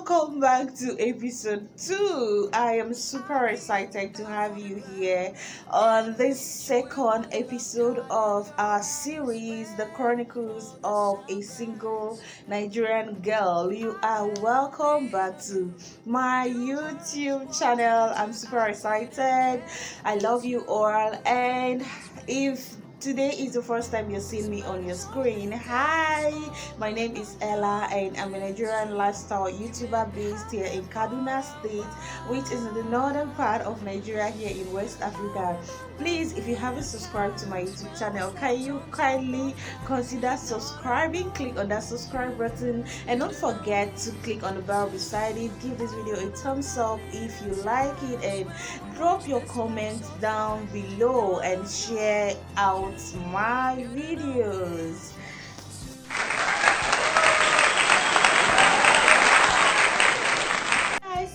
welcome back to episode 2. I am super excited to have you here on this second episode of our series, The Chronicles of a Single Nigerian Girl. You are welcome back to my YouTube channel. I'm super excited. I love you all, and if today is the first time you're seeing me on your screen, hi, my name is Ella and I'm a Nigerian lifestyle YouTuber based here in Kaduna State, which is in the northern part of Nigeria here in West Africa. Please, if you haven't subscribed to my YouTube channel, can you kindly consider subscribing? Click on that subscribe button and don't forget to click on the bell beside it. Give this video a thumbs up if you like it, and drop your comments down below and share out my videos.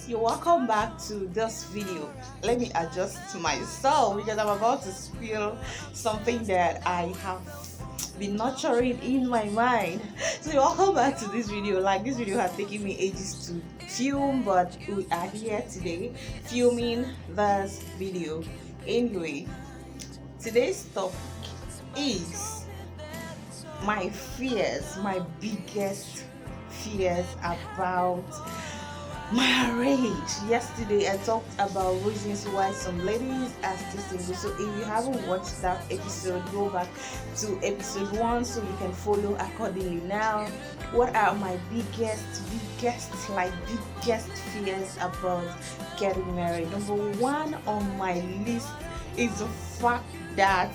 You're welcome back to this video. Let me adjust myself because I'm about to spill something that I have been nurturing in my mind. So you're welcome back to this video. Like, this video has taken me ages to film, but we are here today filming this video. Anyway, today's topic is my fears, my biggest fears about marriage. Yesterday I talked about reasons why some ladies are still single. So if you haven't watched that episode, go back to episode 1 so you can follow accordingly. Now, what are my biggest fears about getting married? Number 1 on my list is the fact that,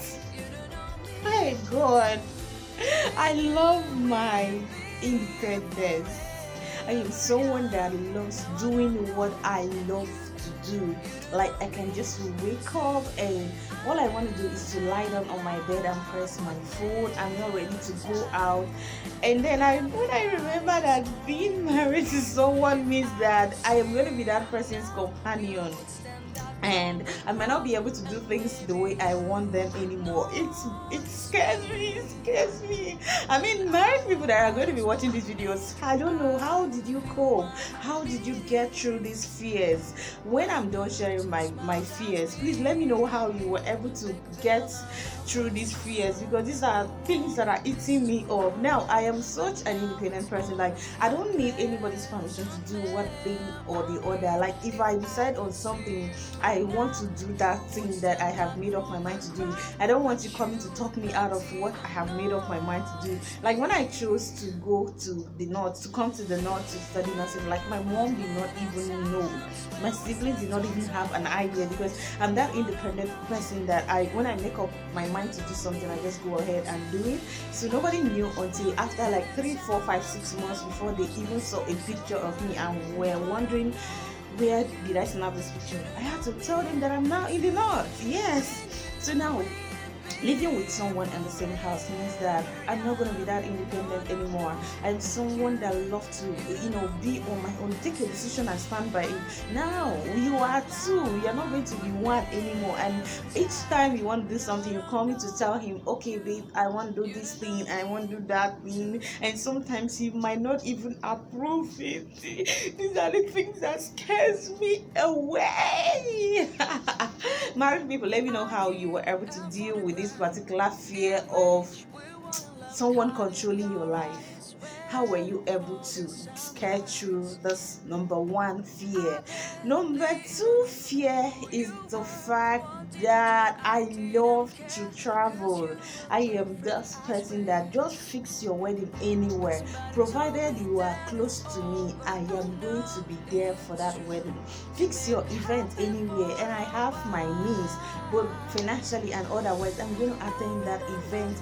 my God, I love my independence. I am someone that loves doing what I love to do. Like, I can just wake up and all I want to do is to lie down on my bed and press my phone. I'm not ready to go out. And then when I remember that being married to someone means that I am going to be that person's companion, and I might not be able to do things the way I want them anymore. It scares me. I mean, married people that are going to be watching these videos, I don't know, how did you cope? How did you get through these fears? When I'm done sharing my fears, please let me know how you were able to get through these fears, because these are things that are eating me up. Now, I am such an independent person. Like, I don't need anybody's permission to do one thing or the other. Like, if I decide on something, I want to do that thing that I have made up my mind to do. I don't want you coming to talk me out of what I have made up my mind to do. Like, when I chose to go to the north, to come to the north to study nursing, like, my mom did not even know. My siblings did not even have an idea, because I'm that independent person that when I make up my mind to do something, I just go ahead and do it. So nobody knew until after like 3, 4, 5, 6 months before they even saw a picture of me and were wondering, where did I snap this picture? I had to tell them that I'm now in the north. Yes. So now, living with someone in the same house means that I'm not going to be that independent anymore. I'm someone that loves to, be on my own, take a decision and stand by it. Now, you are two. You're not going to be one anymore. And each time you want to do something, you call me to tell him, okay, babe, I want to do this thing, I want to do that thing. And sometimes he might not even approve it. These are the things that scares me away. Married people, let me know how you were able to deal with this particular fear of someone controlling your life. How were you able to get through this number 1 fear? Number 2 fear is the fact that I love to travel. I am this person that just fix your wedding anywhere. Provided you are close to me, I am going to be there for that wedding. Fix your event anywhere, and I have my means, both financially and otherwise. I'm going to attend that event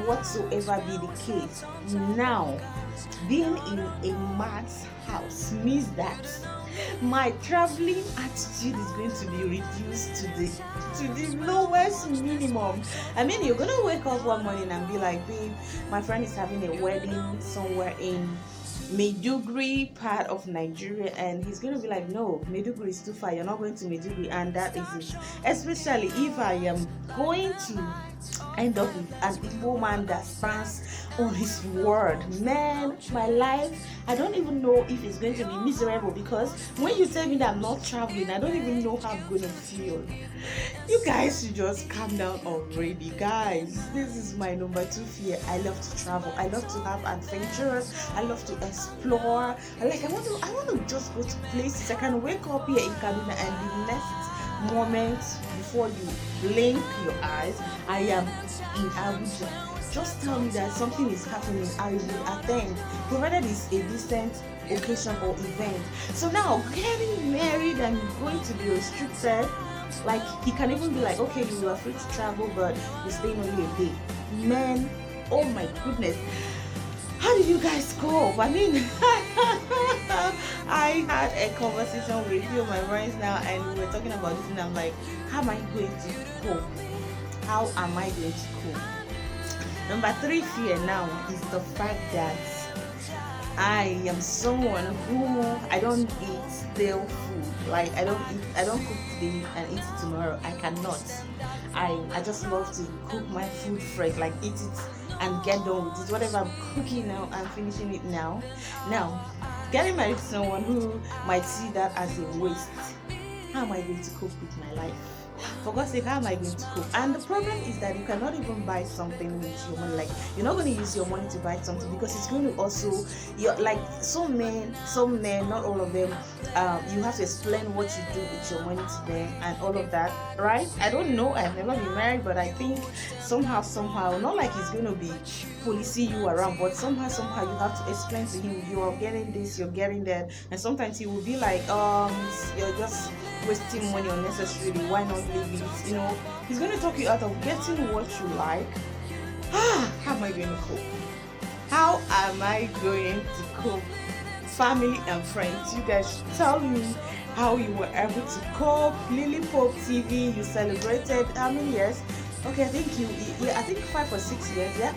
whatsoever be the case. Now, being in a man's house means that my traveling attitude is going to be reduced to the lowest minimum. I mean, you're gonna wake up one morning and be like, babe, my friend is having a wedding somewhere in Maiduguri part of Nigeria, and he's going to be like, no, Maiduguri is too far, you're not going to Maiduguri, and that is it. Especially if I am going to end up with an Igbo man that stands on his word. Man, my life, I don't even know if it's going to be miserable, because when you tell me that I'm not traveling, I don't even know how I'm going to feel. You guys should just calm down already, guys. This is my number two fear. I love to travel. I love to have adventures. I love to explore. I want to just go to places. I can wake up here in Kaduna and the next moment, before you blink your eyes, I am in Abuja. Just tell me that something is happening, I will attend, provided it's a decent occasion or event. So now, getting married and going to be restricted, like he can even be like, okay, you are free to travel, but you're staying only a day. Man, oh my goodness, how did you guys cope? I mean, I had a conversation with a few of my friends now, and we were talking about this, and I'm like, how am I going to cope? How am I going to cope? Number three fear now is the fact that I am someone who I don't eat stale food. Like I don't cook today and eat it tomorrow. I cannot. I just love to cook my food fresh, like eat it and get done with it. Whatever I'm cooking now, I'm finishing it now. Now, getting married to someone who might see that as a waste. How am I going to cope with my life? For God's sake, how am I going to cope? And the problem is that you cannot even buy something with your money. Like, you're not going to use your money to buy something, because it's going to also, you're like, some men, not all of them, you have to explain what you do with your money to them and all of that, right? I don't know, I've never been married, but I think somehow, not like he's going to be policing you around, but somehow you have to explain to him, you are getting this, you're getting that. And sometimes he will be like, you're just wasting money unnecessarily, why not leave it? You know, he's going to talk you out of getting what you like. How am I going to cope? How am I going to cope? Family and friends, you guys tell me how you were able to cope. Lily Pope TV, you celebrated how many years? Okay, I think 5 or 6 years, yeah.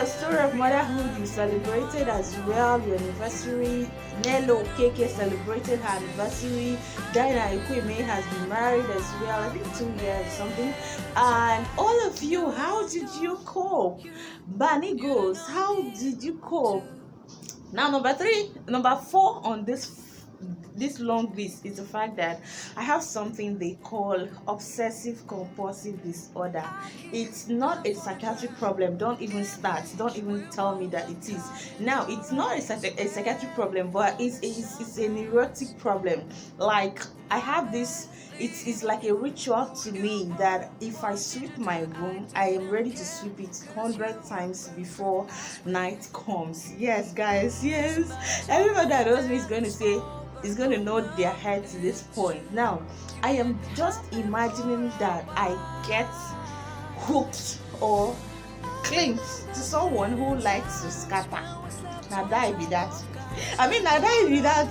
Story of motherhood, you celebrated as well your anniversary. Nello KK celebrated her anniversary. Diana Ikweme has been married as well, I think 2 years or something. And all of you, how did you cope? Bunny goes, how did you cope? Now, number four on this long list is the fact that I have something they call obsessive compulsive disorder. It's not a psychiatric problem. Don't even tell me that it is. Now, it's not a psychiatric problem, but it's a neurotic problem. Like, I have this, it's like a ritual to me that if I sweep my room, I am ready to sweep it 100 times before night comes. Yes, guys, yes. Everybody that knows me is going to nod their head to this point. Now, I am just imagining that I get hooked or clinged to someone who likes to scatter. Now that be that.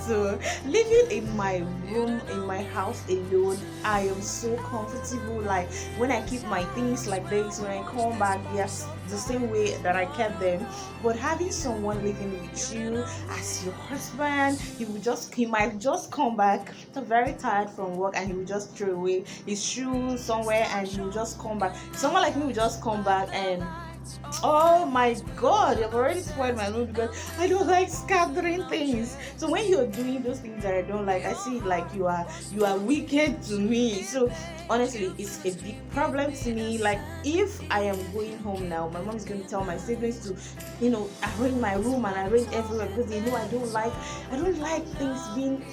So living in my room, in my house alone, I am so comfortable. Like, when I keep my things like this, when I come back, yes, the same way that I kept them. But having someone living with you as your husband, he might just come back very tired from work, and he will just throw away his shoes somewhere, and he will just come back. Someone like me will just come back and, oh my God, you've already spoiled my mood, because I don't like scattering things. So when you're doing those things that I don't like, I see it like you are wicked to me. So honestly, it's a big problem to me. Like, if I am going home now, my mom is going to tell my siblings to, arrange my room and arrange everywhere, because they know I don't like things being,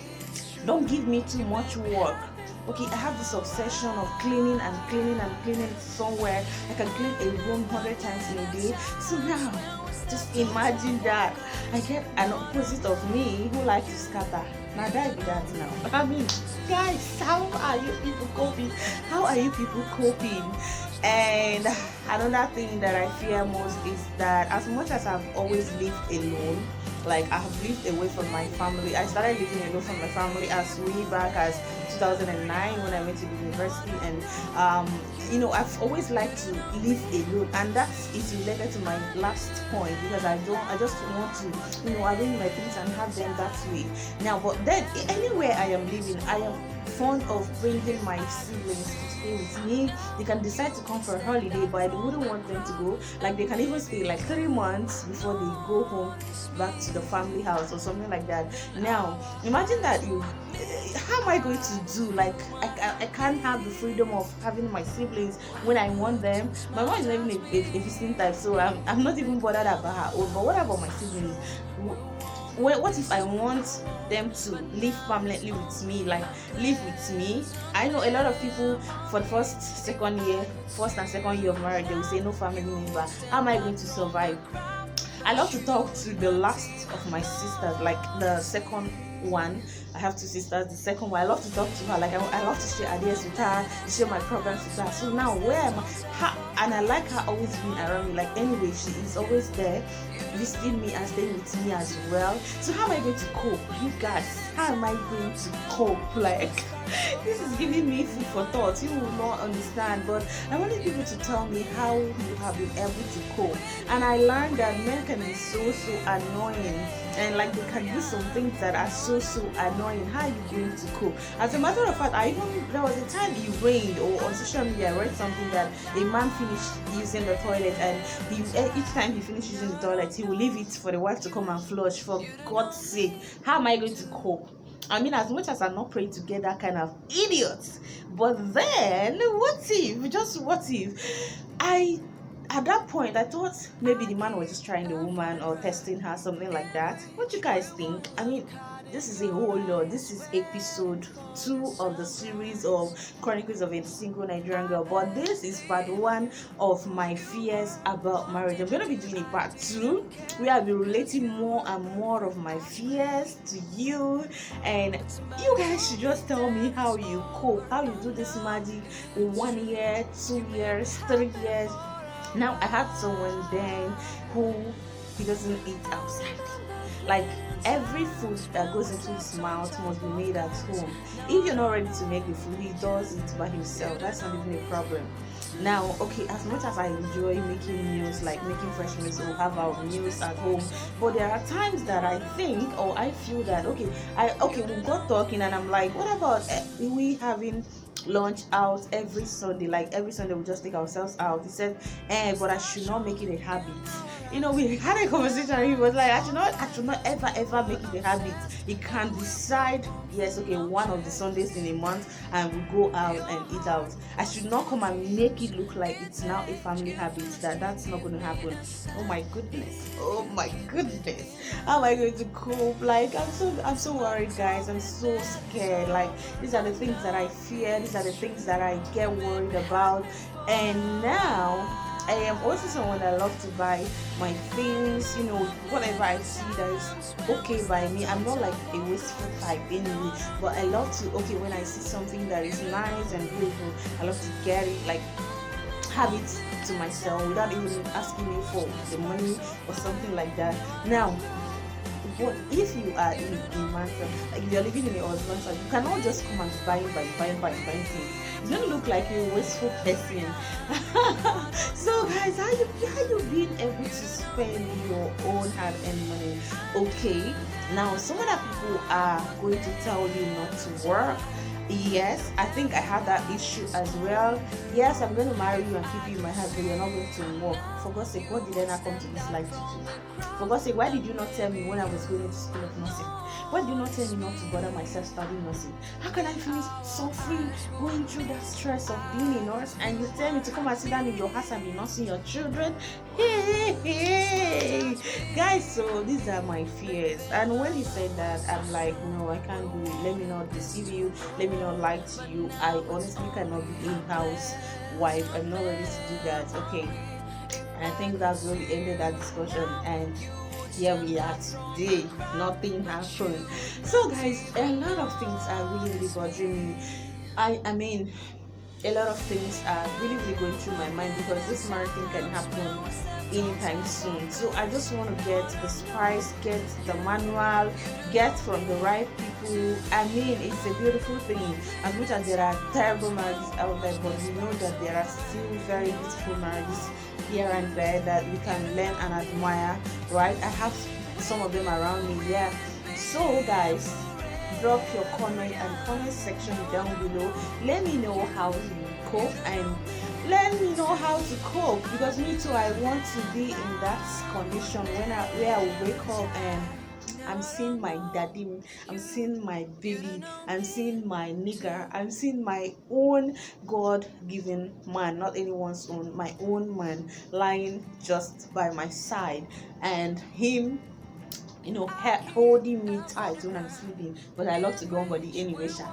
don't give me too much work. Okay, I have this obsession of cleaning somewhere. I can clean a room 100 times in a day. So now, just imagine that I get an opposite of me who likes to scatter. Now that be that now. Guys, how are you people coping? And another thing that I fear most is that, as much as I've always lived alone, like I have lived away from my family. I started living alone from my family as way back as 2009 when I went to the university, and I've always liked to live alone, and that is related to my last point, because I just want to arrange my things and have them that way. Now, but then anywhere I am living, I am fond of bringing my siblings to stay with me. They can decide to come for a holiday, but I wouldn't want them to go. Like they can even stay like 3 months before they go home back to the family house or something like that. Now, imagine that you. How am I going to do? Like I can't have the freedom of having my siblings when I want them. My mom is not even a visiting type, so I'm not even bothered about her own. But what about my siblings? What if I want them to live permanently with me, like live with me? I know a lot of people for the first and second year of marriage, they will say no family member. How am I going to survive? I love to talk to the last of my sisters, like the second one. I have two sisters. The second one, I love to talk to her. Like I love to share ideas with her, share my problems with her. So now, where am I? And I like her always being around me. Like anyway, she is always there, visiting me and staying with me as well. So how am I going to cope, you guys? How am I going to cope? Like this is giving me food for thought. You will not understand, but I wanted people to tell me how you have been able to cope. And I learned that men can be so annoying, and like they can do some things that are so annoying. How are you going to cope? As a matter of fact, there was a time it rained, or on social media I read something that a man finished using the toilet, and each time he finished using the toilet, he will leave it for the wife to come and flush. For God's sake, how am I going to cope? I mean, as much as I'm not praying to get that kind of idiots, but then what if at that point I thought maybe the man was just trying the woman or testing her, something like that. What you guys think? I mean, this is a whole lot. This is episode 2 of the series of Chronicles of a Single Nigerian Girl, but this is part 1 of my fears about marriage. I'm going to be doing a part 2 where I'll be relating more and more of my fears to you, and you guys should just tell me how you cope, how you do this magic in 1 year, 2 years, 3 years. Now I had someone then who he doesn't eat outside. Like every food that goes into his mouth must be made at home. If you're not ready to make the food, he does it by himself. That's not even a problem. Now, okay, as much as I enjoy making meals, like making fresh meals, we'll have our meals at home, but there are times that I think or I feel that we got talking and I'm like, what about we having lunch out every Sunday? Like every Sunday we just take ourselves out. He said, but I should not make it a habit. We had a conversation and he was like, I should not ever make it a habit. He can decide, yes, okay, one of the Sundays in a month and we go out and eat out. I should not come and make it look like it's now a family habit. That's not going to happen. Oh my goodness. How am I going to cope? Like I'm so worried, guys. I'm so scared. Like these are the things that I fear. These are the things that I get worried about. And now I am also someone that loves to buy my things, whatever I see that is okay by me. I'm not like a wasteful type anyway, but I love to, when I see something that is nice and beautiful, I love to get it, like have it to myself without even asking me for the money or something like that. Now, but if you are in a mansion, like if you're living in a husband's house, you cannot just come and buying things. It's gonna look like you're a wasteful person. So guys, how you been able to spend your own hard-earned money? Okay, now some other people are going to tell you not to work. Yes, I think I had that issue as well. Yes, I'm going to marry you and keep you in my heart, but you're not going to work. For God's sake, what did I not come to this life to do? For God's sake, why did you not tell me when I was going to school of nursing? Why did you not tell me not to bother myself studying nursing? How can I feel suffering, going through that stress of being a nurse, and you tell me to come and sit down in your house and be nursing your children? Hey. Guys, so these are my fears. And when he said that, I'm like, no, I can't do it. Let me not deceive you. Let me not lie to you. I honestly cannot be in-house wife. I'm not ready to do that. Okay. And I think that's where we ended that discussion, and here we are today. Nothing happened. So guys, a lot of things are really bothering me. I mean, a lot of things are really going through my mind, because this marriage thing can happen anytime soon. So I just want to get the spice, get the manual, get from the right people. I mean, it's a beautiful thing. As much as there are terrible marriages out there, but we know that there are still very beautiful marriages here and there that we can learn and admire, right? I have some of them around me. Yeah. So guys, drop your comment and comment section down below. Let me know how you cope, and let me know how to cope, because me too, I want to be in that condition where I will wake up and I'm seeing my daddy, I'm seeing my baby, I'm seeing my nigger, I'm seeing my own God-given man, not anyone's own, my own man lying just by my side, and him, holding me tight when I'm sleeping. But I love to go on body anyway, sha.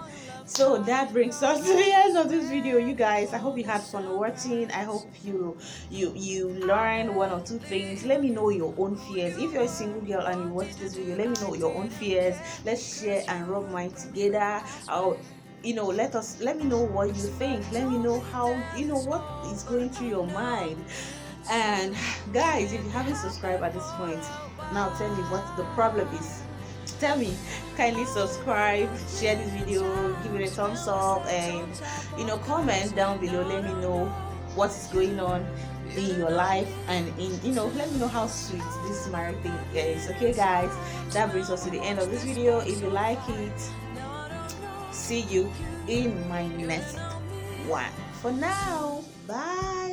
So that brings us to the end of this video, you guys. I hope you had fun watching. I hope you learned one or two things. Let me know your own fears. If you're a single girl and you watch this video, let me know your own fears. Let's share and rub minds together. Let me know what you think. Let me know how, what is going through your mind. And guys, if you haven't subscribed at this point, now tell me what the problem is. Tell me. Kindly subscribe, share this video, give it a thumbs up, and comment down below. Let me know what is going on in your life, and let me know how sweet this marriage thing is. Okay guys, that brings us to the end of this video. If you like it, see you in my next one. For now, bye.